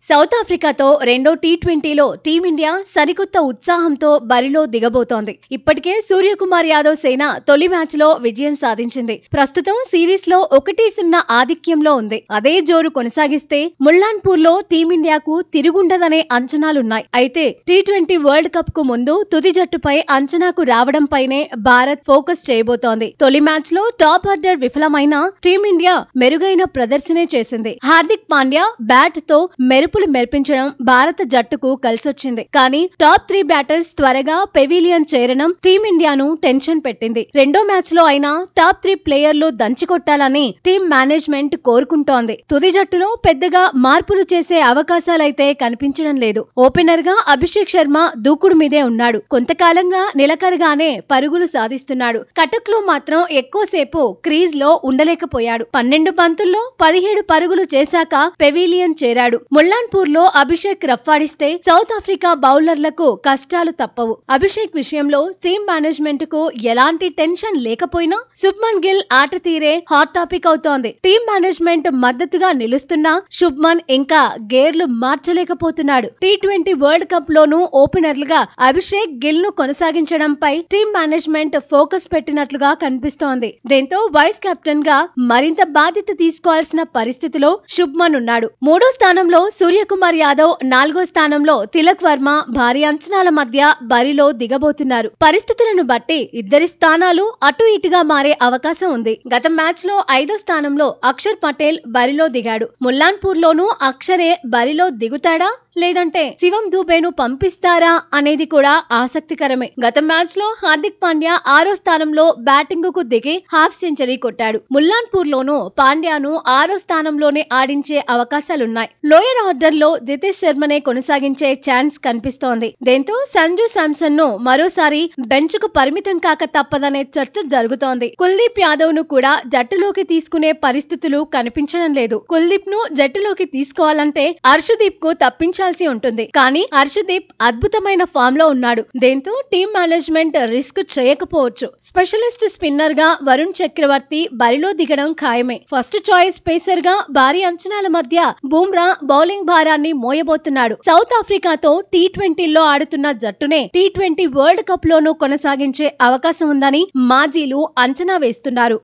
South ఆఫ్రికాతో రెండో టీ20లో team India సరికొత్త ఉత్సాహంతో బరిలో దిగబోతోంది. ఇప్పటికే సూర్యకుమార్ యాదవ్ సేన తొలి మ్యాచ్లో విజయం సాధించింది. ప్రస్తుతం సిరీస్లో 1-0 ఆధిక్యంలో ఉంది. అదే జోరు కొనసాగిస్తే ముల్లాన్పూర్లో టీమిండియాకు తిరుగుండదనే అంచనాలున్నాయి. అయితే టీ20 వరల్డ్ కప్ కు ముందు తుది జట్టుపై అంచనాకు రావడంపైనే భారత్ ఫోకస్ చేయబోతోంది. తొలి మ్యాచ్లో టాప్ ఆర్డర్ విఫలమైన టీమిండియా మెరుగైన ప్రదర్శనే చేసింది. హార్దిక్ పాండ్యా బ్యాట్ తో మెరిపించడం భారత జట్టుకు కలిసొచ్చింది. కానీ టాప్ 3 బ్యాటర్స్ త్వరగా పెవిలియన్ చేరడం టీమిండియాను టెన్షన్ పెట్టింది. రెండో మ్యాచ్ లో అయినా టాప్ 3 ప్లేయర్లు దంచికొట్టాలని టీమ్ మేనేజ్మెంట్ కోరుకుంటోంది. తుది జట్టులో పెద్దగా మార్పులు చేసే అవకాశాలైతే కనిపించడం లేదు. ఓపెనర్ గా అభిషేక్ శర్మ దూకుడు మీదే ఉన్నాడు. కొంతకాలంగా నిలకడగానే పరుగులు సాధిస్తున్నాడు. కటక్ లో మాత్రం ఎక్కువసేపు క్రీజ్ లో ఉండలేకపోయాడు. 12 బంతుల్లో 17 పరుగులు చేశాక పెవిలియన్ చేరాడు. ముల్లాన్పూర్ లో అభిషేక్ రఫ్ఫాడిస్తే సౌత్ ఆఫ్రికా బౌలర్లకు కష్టాలు తప్పవు. అభిషేక్ విషయంలో టీమ్ మేనేజ్మెంట్ కు ఎలాంటి టెన్షన్ లేకపోయినా శుభ్మన్ గిల్ ఆట తీరే హాట్ టాపిక్ అవుతోంది. టీమ్ మేనేజ్మెంట్ మద్దతుగా నిలుస్తున్నా శుభ్మన్ ఇంకా గేర్లు మార్చలేకపోతున్నాడు. టీ20 వరల్డ్ కప్ లోనూ ఓపెనర్లుగా అభిషేక్ గిల్ ను కొనసాగించడంపై టీమ్ మేనేజ్మెంట్ ఫోకస్ పెట్టినట్లుగా కనిపిస్తోంది. దీంతో వైస్ కెప్టెన్ గా మరింత బాధ్యత తీసుకోవాల్సిన పరిస్థితిలో శుభ్మన్ ఉన్నాడు. మూడో స్థానంలో సూర్యకుమార్ యాదవ్, 4వ స్థానంలో తిలక్ వర్మ భారీ అంచనాల మధ్య బరిలో దిగబోతున్నారు. పరిస్థితులను బట్టి ఇద్దరి స్థానాలు అటు ఇటుగా మారే అవకాశం ఉంది. గత మ్యాచ్ లో 5వ స్థానంలో అక్షర్ పటేల్ బరిలో దిగాడు. ముల్లాన్పూర్ లోనూ అక్షరే బరిలో దిగుతాడా లేదంటే శివం దూబేను పంపిస్తారా అనేది కూడా ఆసక్తికరమే. గత మ్యాచ్ లో హార్దిక్ పాండ్యా 6వ స్థానంలో బ్యాటింగ్ కు దిగి హాఫ్ సెంచరీ కొట్టాడు. ముల్లాన్పూర్ లోనూ పాండ్యాను 6వ స్థానంలోనే ఆడించే అవకాశాలున్నాయి. లోయర్ ఆర్డర్ లో జితేష్ శర్మనే కొనసాగించే ఛాన్స్ కనిపిస్తోంది. దీంతో సంజు శాంసన్ ను మరోసారి బెంచ్ కు పరిమితం కాక తప్పదనే చర్చ జరుగుతోంది. కుల్దీప్ యాదవ్ ను కూడా జట్టులోకి తీసుకునే పరిస్థితులు కనిపించడం లేదు. కుల్దీప్ ను జట్టులోకి తీసుకోవాలంటే హర్షదీప్ కు తప్పించాల్సి ఉంటుంది. కానీ హర్షదీప్ అద్భుతమైన ఫామ్ లో ఉన్నాడు. దీంతో టీమ్ మేనేజ్మెంట్ రిస్క్ చేయకపోవచ్చు. స్పెషలిస్ట్ స్పిన్నర్ గా వరుణ్ చక్రవర్తి బరిలో దిగడం ఖాయమే. ఫస్ట్ చాయిస్ పేసర్ గా భారీ అంచనాల మధ్య బుమ్రా బౌలింగ్ భారాన్ని మోయబోతున్నాడు. సౌత్ ఆఫ్రికాతో టీ20లో ఆడుతున్న జట్టునే టీ20 వరల్డ్ కప్ లోనూ కొనసాగించే అవకాశం ఉందని మాజీలు అంచనా వేస్తున్నారు.